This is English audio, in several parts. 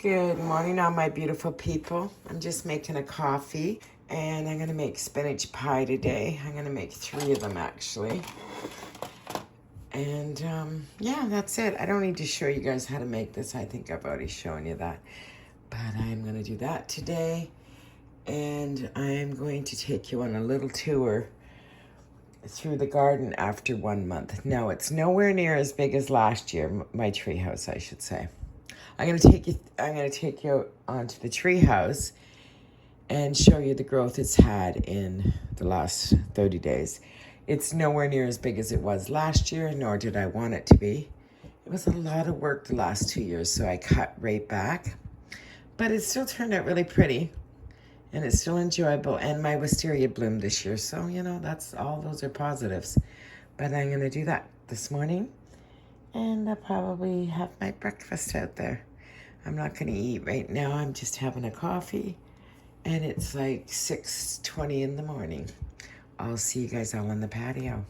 Good morning, all my beautiful people. I'm just making a coffee and I'm gonna make spinach pie today. I'm gonna make 3 of them actually. And yeah, that's it. I don't need to show you guys how to make this. I think I've already shown you that. But I'm gonna do that today. And I'm going to take you on a little tour through the garden after 1 month. Now, it's nowhere near as big as last year, my tree house, I should say. I'm gonna take you onto the tree house and show you the growth it's had in the last 30 days. It's nowhere near as big as it was last year, nor did I want it to be. It was a lot of work the last 2 years, so I cut right back. But it still turned out really pretty, and it's still enjoyable, and my wisteria bloomed this year, so, you know, all those are positives. But I'm gonna do that this morning, and I'll probably have my breakfast out there. I'm not gonna eat right now, I'm just having a coffee, and it's like 6:20 in the morning. I'll see you guys all on the patio.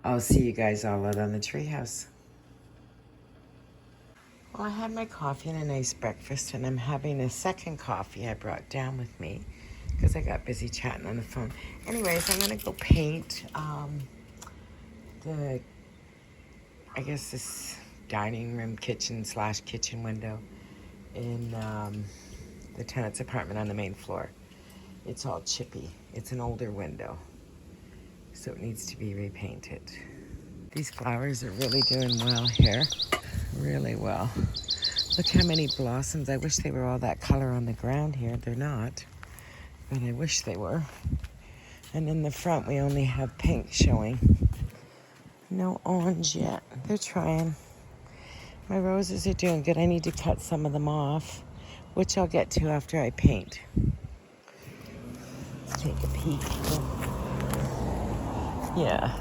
I'll see you guys all out on the treehouse. Well, I had my coffee and a nice breakfast, and I'm having a second coffee I brought down with me because I got busy chatting on the phone. Anyways, I'm gonna go paint this dining room, kitchen window in the tenant's apartment on the main floor. It's all chippy. It's an older window, so it needs to be repainted. These flowers are really doing well here, really well. Look how many blossoms. I wish they were all that color on the ground here. They're not, but I wish they were. And in the front, we only have pink showing. No orange yet. They're trying. My roses are doing good. I need to cut some of them off, which I'll get to after I paint. Let's take a peek. Yeah.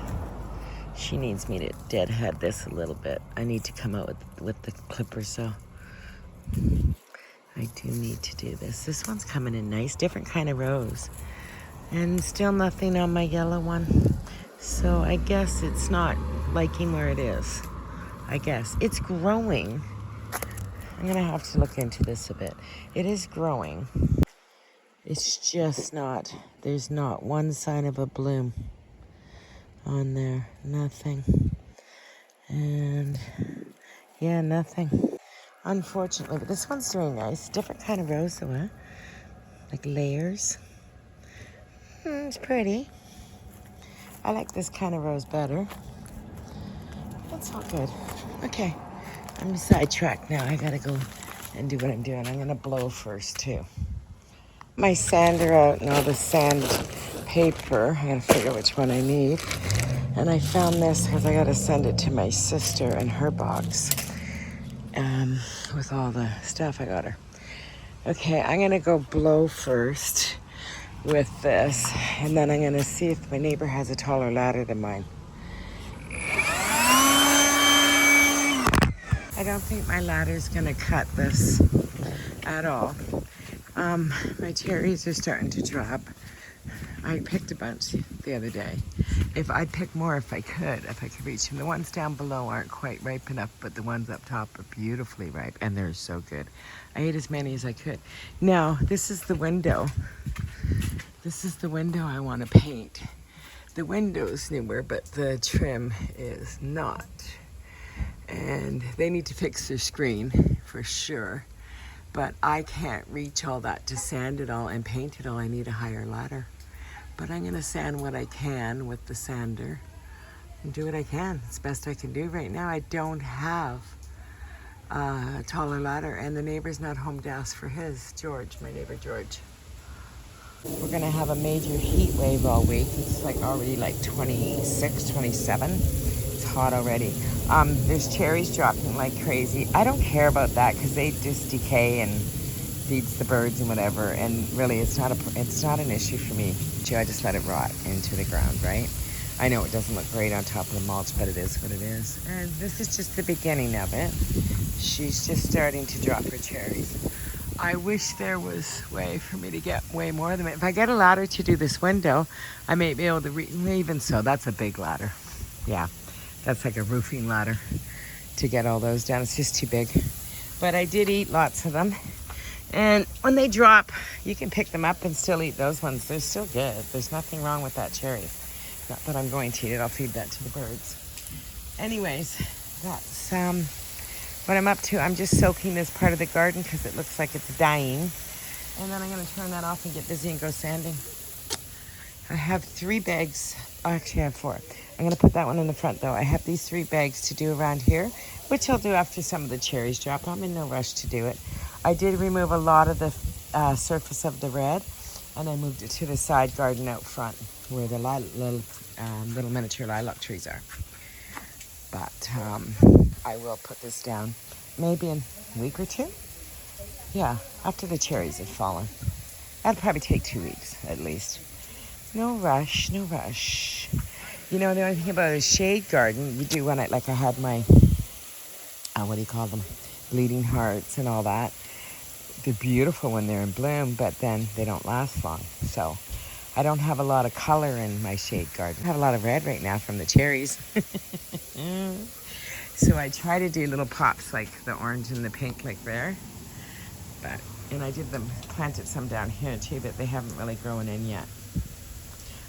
She needs me to deadhead this a little bit. I need to come out with the clipper, so I do need to do this. This one's coming in nice, different kind of rose. And still nothing on my yellow one. So I guess it's not liking where it is. I guess. It's growing. I'm gonna have to look into this a bit. It is growing. It's just not, there's not one sign of a bloom on there. Nothing. And yeah, nothing. Unfortunately, but this one's doing nice. Different kind of rose though, huh? Like layers. It's pretty. I like this kind of rose better. That's all good. Okay, I'm sidetracked now. I gotta go and do what I'm doing. I'm gonna blow first too. My sander out and all the sand paper. I gotta figure which one I need. And I found this because I gotta send it to my sister in her box with all the stuff I got her. Okay, I'm gonna go blow first with this, and then I'm gonna see if my neighbor has a taller ladder than mine. I don't think my ladder's gonna cut this at all. My cherries are starting to drop. I picked a bunch the other day. If I'd pick more if I could reach them. The ones down below aren't quite ripe enough, but the ones up top are beautifully ripe, and they're so good. I ate as many as I could. Now, this is the window. This is the window I want to paint. The window's newer, but the trim is not. And they need to fix their screen for sure. But I can't reach all that to sand it all and paint it all. I need a higher ladder. But I'm gonna sand what I can with the sander and do what I can. It's the best I can do right now. I don't have a taller ladder, and the neighbor's not home to ask for his, George, my neighbor George. We're gonna have a major heat wave all week. It's like already like 26, 27. It's hot already. There's cherries dropping like crazy. I don't care about that because they just decay and feeds the birds and whatever. And really, it's not an issue for me. I just let it rot into the ground, right? I know it doesn't look great on top of the mulch, but it is what it is. And this is just the beginning of it. She's just starting to drop her cherries. I wish there was a way for me to get way more of them. If I get a ladder to do this window, I may be able to even so, that's a big ladder. Yeah, that's like a roofing ladder to get all those down. It's just too big. But I did eat lots of them. And when they drop, you can pick them up and still eat those ones. They're still good. There's nothing wrong with that cherry. Not that I'm going to eat it. I'll feed that to the birds. Anyways, that's what I'm up to. I'm just soaking this part of the garden because it looks like it's dying. And then I'm going to turn that off and get busy and go sanding. I have 3 bags. Actually, I have 4. I'm going to put that one in the front, though. I have these 3 bags to do around here, which I'll do after some of the cherries drop. I'm in no rush to do it. I did remove a lot of the surface of the red, and I moved it to the side garden out front where the little miniature lilac trees are. But I will put this down maybe in a week or 2. Yeah, after the cherries have fallen. That'll probably take 2 weeks at least. No rush, no rush. You know, the only thing about a shade garden, you do when I had my, what do you call them? Bleeding hearts and all that. They're beautiful when they're in bloom, but then they don't last long. So I don't have a lot of color in my shade garden. I have a lot of red right now from the cherries. So I try to do little pops like the orange and the pink like there. And I did them, planted some down here too, but they haven't really grown in yet.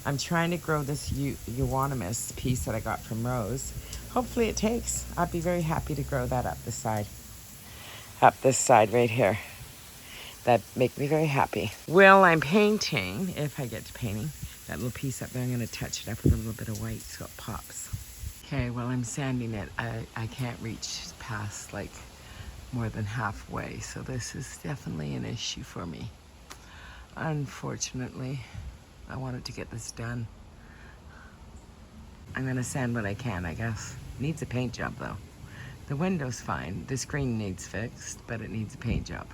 I'm trying to grow this euonymus piece that I got from Rose. Hopefully it takes. I'd be very happy to grow that up this side. Up this side right here. That'd make me very happy. Well, I'm painting, if I get to painting, that little piece up there, I'm gonna touch it up with a little bit of white so it pops. Okay, well, I'm sanding it. I can't reach past like more than halfway, so this is definitely an issue for me. Unfortunately, I wanted to get this done. I'm gonna sand what I can, I guess. Needs a paint job though. The window's fine. The screen needs fixed, but it needs a paint job.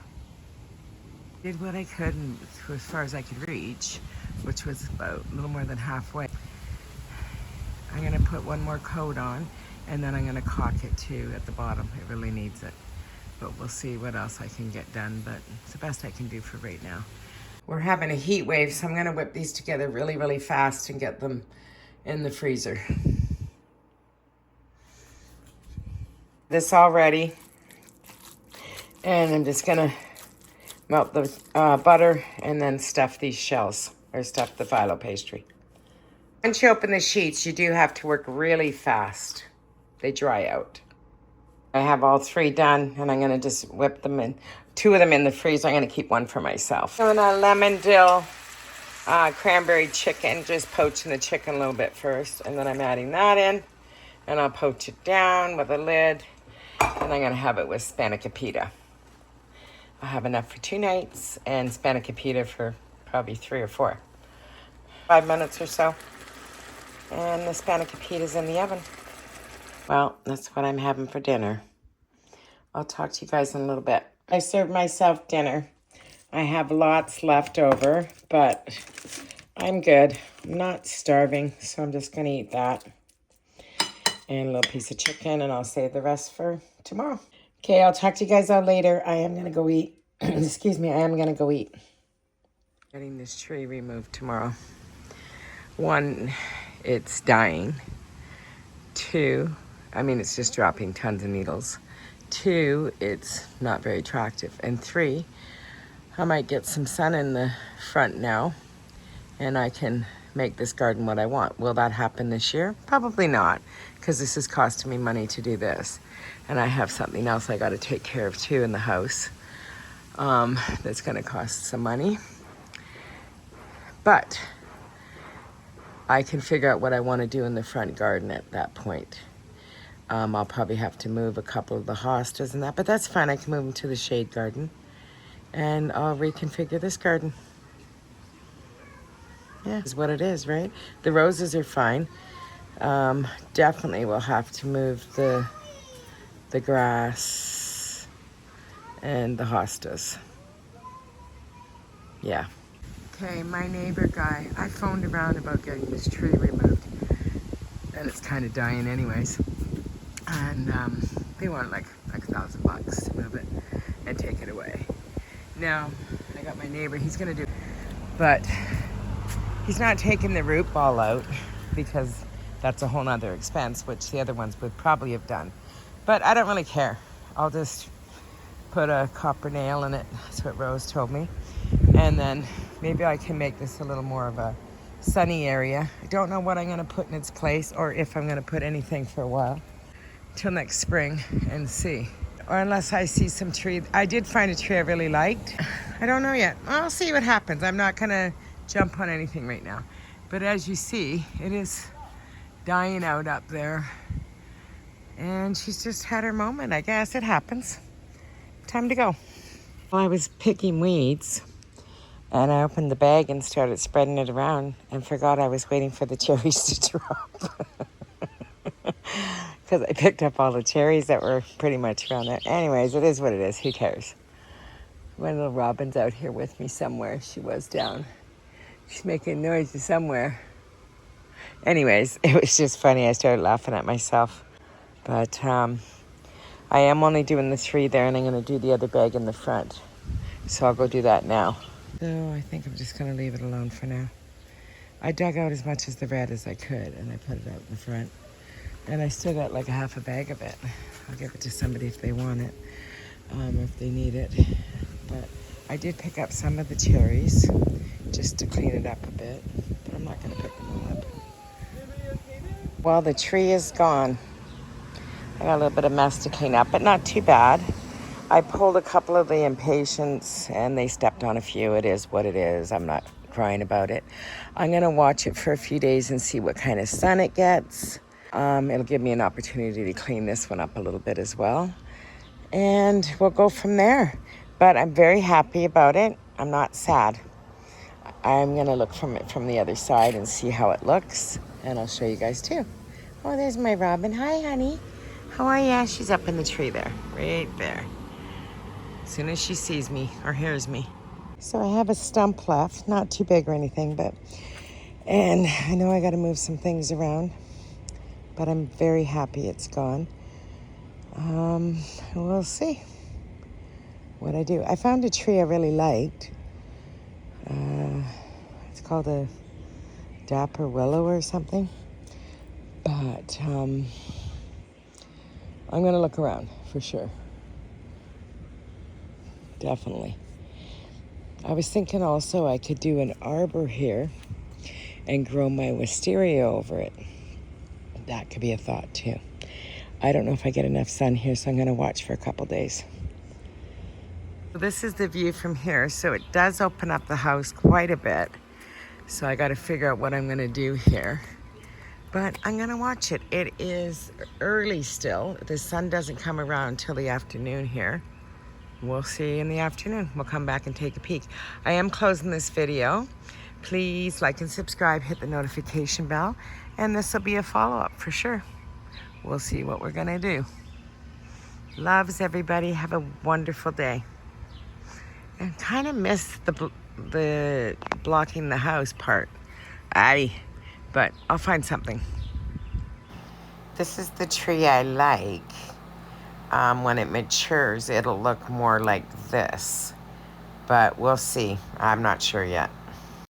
Did what I could and as far as I could reach, which was about a little more than halfway. I'm gonna put one more coat on and then I'm gonna caulk it too at the bottom. It really needs it. But we'll see what else I can get done, but it's the best I can do for right now. We're having a heat wave, so I'm gonna whip these together really, really fast and get them in the freezer. This all ready. And I'm just gonna melt the butter and then stuff these shells, or stuff the phyllo pastry. Once you open the sheets, you do have to work really fast. They dry out. I have all 3 done, and I'm gonna just whip them in. 2 of them in the freezer. I'm gonna keep 1 for myself. Doing a lemon dill cranberry chicken, just poaching the chicken a little bit first, and then I'm adding that in, and I'll poach it down with a lid, and I'm gonna have it with spanakopita. I'll have enough for 2 nights, and spanakopita for probably 3 or 4. 5 minutes or so, and the spanakopita's in the oven. Well, that's what I'm having for dinner. I'll talk to you guys in a little bit. I served myself dinner. I have lots left over, but I'm good. I'm not starving, so I'm just gonna eat that. And a little piece of chicken, and I'll save the rest for tomorrow. Okay, I'll talk to you guys all later. I am gonna go eat. Excuse me, I am gonna go eat. Getting this tree removed tomorrow. 1, it's dying. 2, I mean, it's just dropping tons of needles. 2, it's not very attractive. And 3, I might get some sun in the front now and I can make this garden what I want. Will that happen this year? Probably not, because this is costing me money to do this. And I have something else I got to take care of too in the house that's going to cost some money. But I can figure out what I want to do in the front garden at that point. I'll probably have to move a couple of the hostas and that, but that's fine. I can move them to the shade garden and I'll reconfigure this garden. Yeah, is what it is, right? The roses are fine. Definitely will have to move the grass and the hostas. Yeah. Okay, my neighbor guy, I phoned around about getting this tree removed, and it's kind of dying anyways. And they want like $1,000 to move it and take it away. Now, I got my neighbor, he's gonna do, but he's not taking the root ball out because that's a whole nother expense, which the other ones would probably have done. But I don't really care. I'll just put a copper nail in it. That's what Rose told me. And then maybe I can make this a little more of a sunny area. I don't know what I'm going to put in its place or if I'm going to put anything for a while. Till next spring and see. Or unless I see some tree. I did find a tree I really liked. I don't know yet. I'll see what happens. I'm not going to jump on anything right now. But as you see, it is dying out up there. And she's just had her moment, I guess. It happens. Time to go. Well, I was picking weeds. And I opened the bag and started spreading it around and forgot I was waiting for the cherries to drop. Because I picked up all the cherries that were pretty much around there. Anyways, it is what it is. Who cares? My little Robin's out here with me somewhere. She was down. She's making noises somewhere. Anyways, it was just funny. I started laughing at myself. But I am only doing the 3 there, and I'm going to do the other bag in the front. So I'll go do that now. So I think I'm just going to leave it alone for now. I dug out as much as the red as I could, and I put it out in the front. And I still got like a half a bag of it. I'll give it to somebody if they want it, if they need it. But I did pick up some of the cherries just to clean it up a bit. But I'm not going to pick them all up. Well, the tree is gone. I got a little bit of mess to clean up, but not too bad. I pulled a couple of the impatiens and they stepped on a few. It is what it is. I'm not crying about it. I'm going to watch it for a few days and see what kind of sun it gets. It'll give me an opportunity to clean this one up a little bit as well. And we'll go from there. But I'm very happy about it. I'm not sad. I'm going to look from it from the other side and see how it looks. And I'll show you guys too. Oh, there's my Robin. Hi, honey. How are ya? She's up in the tree there. Right there. As soon as she sees me or hears me. So I have a stump left. Not too big or anything, but... And I know I got to move some things around. But I'm very happy it's gone. We'll see what I do. I found a tree I really liked. It's called a dapper willow or something. But I'm going to look around for sure. Definitely. I was thinking also I could do an arbor here and grow my wisteria over it. That could be a thought too. I don't know if I get enough sun here, so I'm going to watch for a couple days. This is the view from here, so it does open up the house quite a bit. So I got to figure out what I'm going to do here. But I'm going to watch it. It is early still. The sun doesn't come around till the afternoon here. We'll see in the afternoon. We'll come back and take a peek. I am closing this video. Please like and subscribe, hit the notification bell, and this will be a follow-up for sure. We'll see what we're gonna do. Loves everybody. Have a wonderful day. And kind of miss the blocking the house part. But I'll find something. This is the tree I like. When it matures, it'll look more like this. But we'll see. I'm not sure yet.